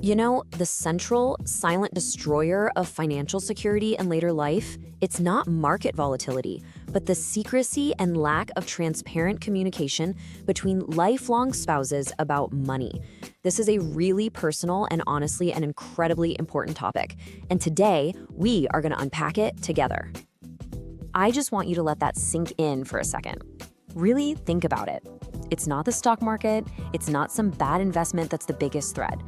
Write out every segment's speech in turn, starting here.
You know, the central, silent destroyer of financial security in later life, it's not market volatility, but the secrecy and lack of transparent communication between lifelong spouses about money. This is a really personal and honestly an incredibly important topic. And today, we are going to unpack it together. I just want you to let that sink in for a second. Really think about it. It's not the stock market, it's not some bad investment that's the biggest threat.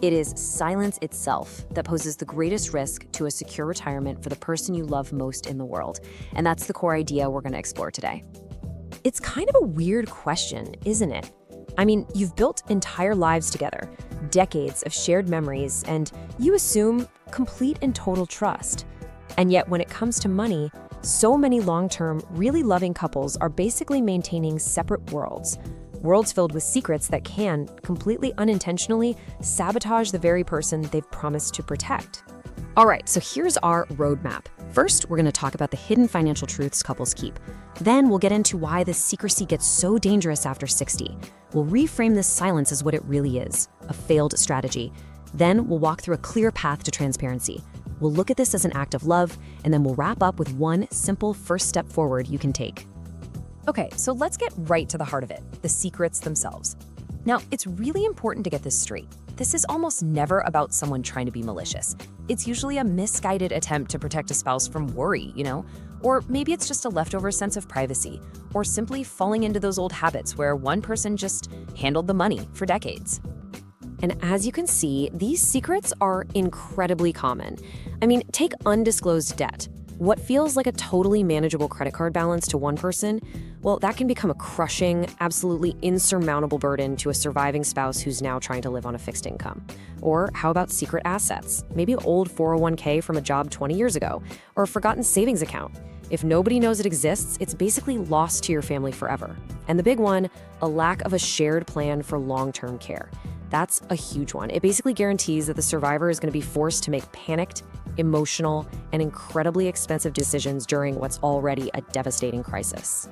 It is silence itself that poses the greatest risk to a secure retirement for the person you love most in the world. And that's the core idea we're going to explore today. It's kind of a weird question, isn't it? I mean, you've built entire lives together, decades of shared memories, and you assume complete and total trust. And yet when it comes to money, so many long-term, really loving couples are basically maintaining separate worlds filled with secrets that can, completely unintentionally, sabotage the very person they've promised to protect. All right, so here's our roadmap. First, we're going to talk about the hidden financial truths couples keep. Then we'll get into why the secrecy gets so dangerous after 60. We'll reframe this silence as what it really is, a failed strategy. Then we'll walk through a clear path to transparency. We'll look at this as an act of love, and then we'll wrap up with one simple first step forward you can take. Okay, so let's get right to the heart of it, the secrets themselves. Now, it's really important to get this straight. This is almost never about someone trying to be malicious. It's usually a misguided attempt to protect a spouse from worry, Or maybe it's just a leftover sense of privacy, or simply falling into those old habits where one person just handled the money for decades. And as you can see, these secrets are incredibly common. I mean, take undisclosed debt. What feels like a totally manageable credit card balance to one person, well, that can become a crushing, absolutely insurmountable burden to a surviving spouse who's now trying to live on a fixed income. Or how about secret assets? Maybe an old 401k from a job 20 years ago, or a forgotten savings account. If nobody knows it exists, it's basically lost to your family forever. And the big one, a lack of a shared plan for long-term care. That's a huge one. It basically guarantees that the survivor is going to be forced to make panicked, emotional, and incredibly expensive decisions during what's already a devastating crisis.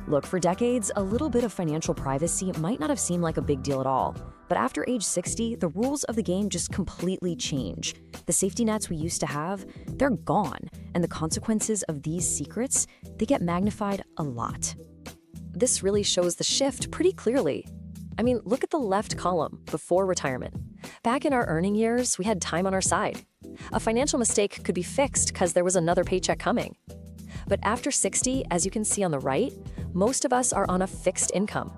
Look, for decades, a little bit of financial privacy might not have seemed like a big deal at all. But after age 60, the rules of the game just completely change. The safety nets we used to have, they're gone. And the consequences of these secrets, they get magnified a lot. This really shows the shift pretty clearly. I mean, look at the left column, before retirement. Back in our earning years, we had time on our side. A financial mistake could be fixed because there was another paycheck coming. But after 60, as you can see on the right, most of us are on a fixed income.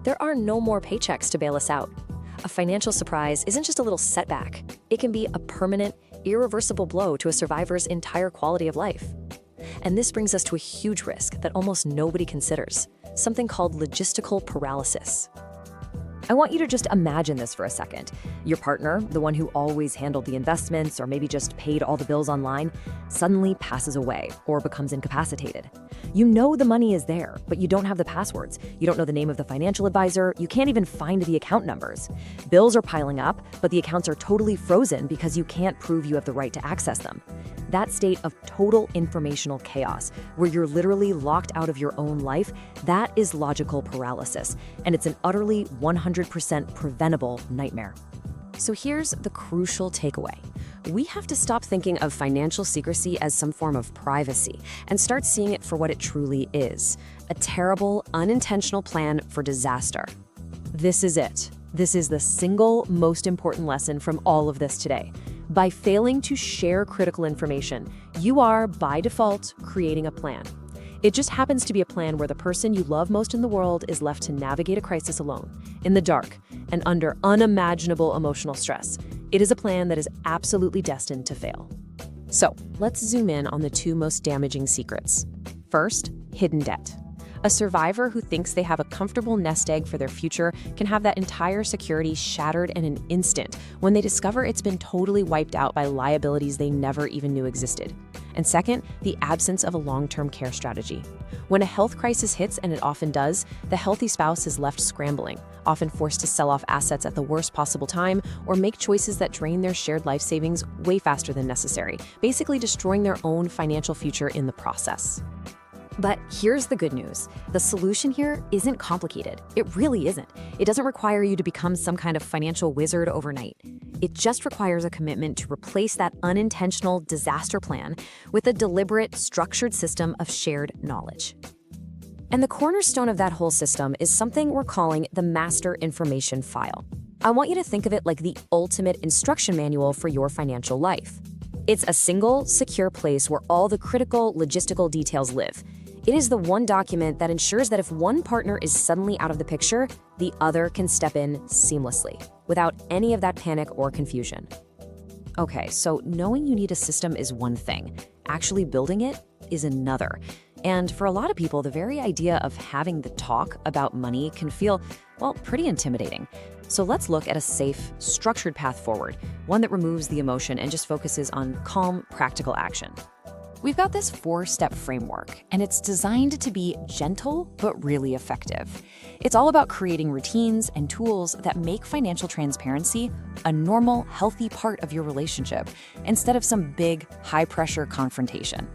There are no more paychecks to bail us out. A financial surprise isn't just a little setback. It can be a permanent, irreversible blow to a survivor's entire quality of life. And this brings us to a huge risk that almost nobody considers, something called logistical paralysis. I want you to just imagine this for a second. Your partner, the one who always handled the investments or maybe just paid all the bills online, suddenly passes away or becomes incapacitated. You know the money is there, but you don't have the passwords. You don't know the name of the financial advisor. You can't even find the account numbers. Bills are piling up, but the accounts are totally frozen because you can't prove you have the right to access them. That state of total informational chaos, where you're literally locked out of your own life, that is logical paralysis, and it's an utterly 100% preventable nightmare. So here's the crucial takeaway. We have to stop thinking of financial secrecy as some form of privacy and start seeing it for what it truly is, a terrible, unintentional plan for disaster. This is it. This is the single most important lesson from all of this today. By failing to share critical information, you are, by default, creating a plan. It just happens to be a plan where the person you love most in the world is left to navigate a crisis alone, in the dark, and under unimaginable emotional stress. It is a plan that is absolutely destined to fail. So, let's zoom in on the two most damaging secrets. First, hidden debt. A survivor who thinks they have a comfortable nest egg for their future can have that entire security shattered in an instant when they discover it's been totally wiped out by liabilities they never even knew existed. And second, the absence of a long-term care strategy. When a health crisis hits, and it often does, the healthy spouse is left scrambling, often forced to sell off assets at the worst possible time or make choices that drain their shared life savings way faster than necessary, basically destroying their own financial future in the process. But here's the good news. The solution here isn't complicated. It really isn't. It doesn't require you to become some kind of financial wizard overnight. It just requires a commitment to replace that unintentional disaster plan with a deliberate, structured system of shared knowledge. And the cornerstone of that whole system is something we're calling the master information file. I want you to think of it like the ultimate instruction manual for your financial life. It's a single, secure place where all the critical logistical details live. It is the one document that ensures that if one partner is suddenly out of the picture, the other can step in seamlessly, without any of that panic or confusion. Okay, so knowing you need a system is one thing. Actually building it is another. And for a lot of people, the very idea of having the talk about money can feel, well, pretty intimidating. So let's look at a safe, structured path forward, one that removes the emotion and just focuses on calm, practical action. We've got this 4-step framework, and it's designed to be gentle but really effective. It's all about creating routines and tools that make financial transparency a normal, healthy part of your relationship instead of some big, high-pressure confrontation.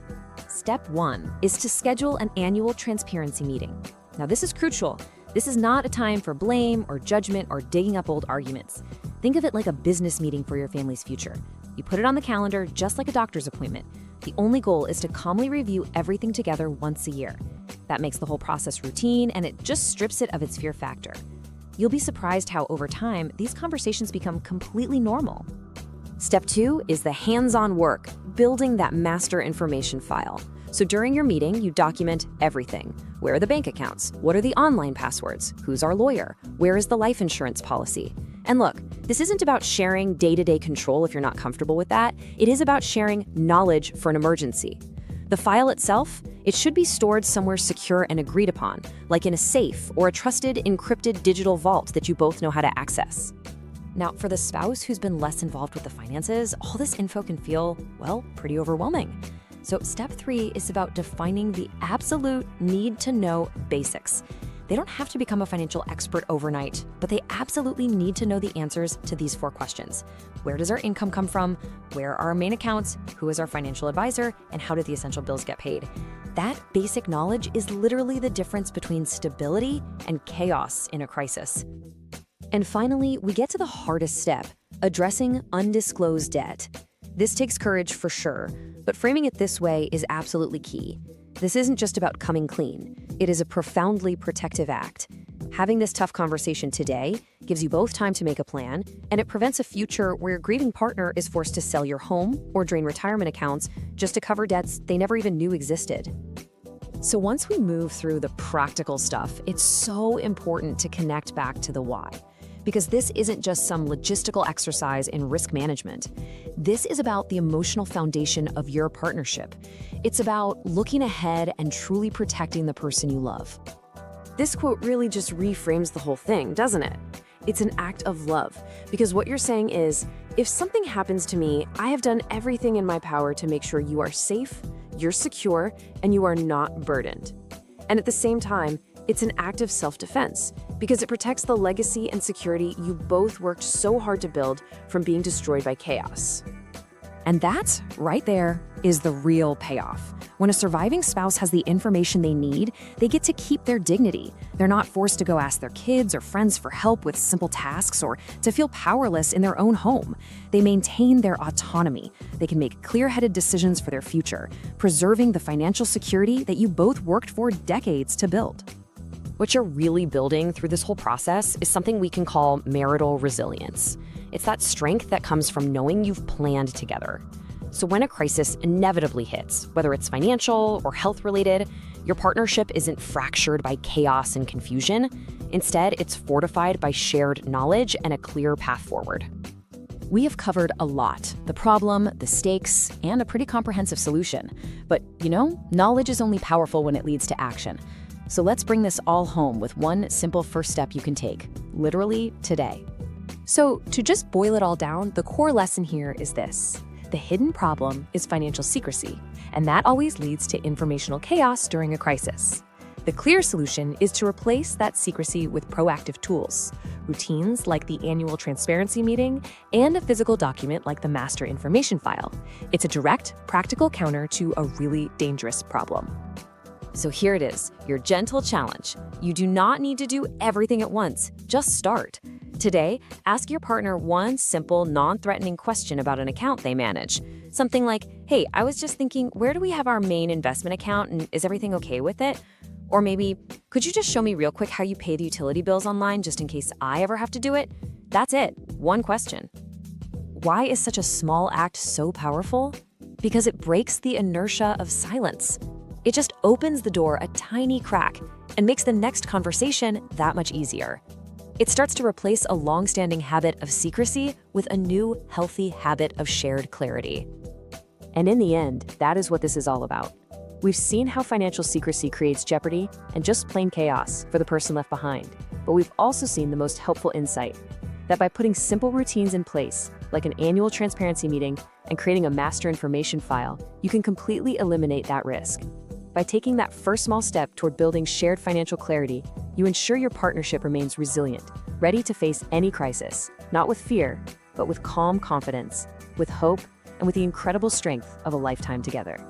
Step 1 is to schedule an annual transparency meeting. Now, this is crucial. This is not a time for blame or judgment or digging up old arguments. Think of it like a business meeting for your family's future. You put it on the calendar just like a doctor's appointment. The only goal is to calmly review everything together once a year. That makes the whole process routine, and it just strips it of its fear factor. You'll be surprised how over time, these conversations become completely normal. Step 2 is the hands-on work, building that master information file. So during your meeting, you document everything. Where are the bank accounts? What are the online passwords? Who's our lawyer? Where is the life insurance policy? And look, this isn't about sharing day-to-day control if you're not comfortable with that. It is about sharing knowledge for an emergency. The file itself, it should be stored somewhere secure and agreed upon, like in a safe or a trusted encrypted digital vault that you both know how to access. Now, for the spouse who's been less involved with the finances, all this info can feel, well, pretty overwhelming. So step 3 is about defining the absolute need-to-know basics. They don't have to become a financial expert overnight, but they absolutely need to know the answers to these 4 questions. Where does our income come from? Where are our main accounts? Who is our financial advisor? And how do the essential bills get paid? That basic knowledge is literally the difference between stability and chaos in a crisis. And finally, we get to the hardest step, addressing undisclosed debt. This takes courage for sure, but framing it this way is absolutely key. This isn't just about coming clean. It is a profoundly protective act. Having this tough conversation today gives you both time to make a plan, and it prevents a future where your grieving partner is forced to sell your home or drain retirement accounts just to cover debts they never even knew existed. So once we move through the practical stuff, it's so important to connect back to the why. Because this isn't just some logistical exercise in risk management. This is about the emotional foundation of your partnership. It's about looking ahead and truly protecting the person you love. This quote really just reframes the whole thing, doesn't it? It's an act of love, because what you're saying is, if something happens to me, I have done everything in my power to make sure you are safe, you're secure, and you are not burdened. And at the same time, it's an act of self-defense, because it protects the legacy and security you both worked so hard to build from being destroyed by chaos. And that, right there, is the real payoff. When a surviving spouse has the information they need, they get to keep their dignity. They're not forced to go ask their kids or friends for help with simple tasks or to feel powerless in their own home. They maintain their autonomy. They can make clear-headed decisions for their future, preserving the financial security that you both worked for decades to build. What you're really building through this whole process is something we can call marital resilience. It's that strength that comes from knowing you've planned together. So when a crisis inevitably hits, whether it's financial or health-related, your partnership isn't fractured by chaos and confusion. Instead, it's fortified by shared knowledge and a clear path forward. We have covered a lot: the problem, the stakes, and a pretty comprehensive solution. But, knowledge is only powerful when it leads to action. So let's bring this all home with one simple first step you can take, literally today. So to just boil it all down, the core lesson here is this: the hidden problem is financial secrecy, and that always leads to informational chaos during a crisis. The clear solution is to replace that secrecy with proactive tools, routines like the annual transparency meeting, and a physical document like the master information file. It's a direct, practical counter to a really dangerous problem. So here it is, your gentle challenge. You do not need to do everything at once, just start. Today, ask your partner one simple, non-threatening question about an account they manage. Something like, hey, I was just thinking, where do we have our main investment account and is everything okay with it? Or maybe, could you just show me real quick how you pay the utility bills online just in case I ever have to do it? That's it, one question. Why is such a small act so powerful? Because it breaks the inertia of silence. It just opens the door a tiny crack and makes the next conversation that much easier. It starts to replace a long-standing habit of secrecy with a new, healthy habit of shared clarity. And in the end, that is what this is all about. We've seen how financial secrecy creates jeopardy and just plain chaos for the person left behind. But we've also seen the most helpful insight, that by putting simple routines in place, like an annual transparency meeting and creating a master information file, you can completely eliminate that risk. By taking that first small step toward building shared financial clarity, you ensure your partnership remains resilient, ready to face any crisis, not with fear, but with calm confidence, with hope, and with the incredible strength of a lifetime together.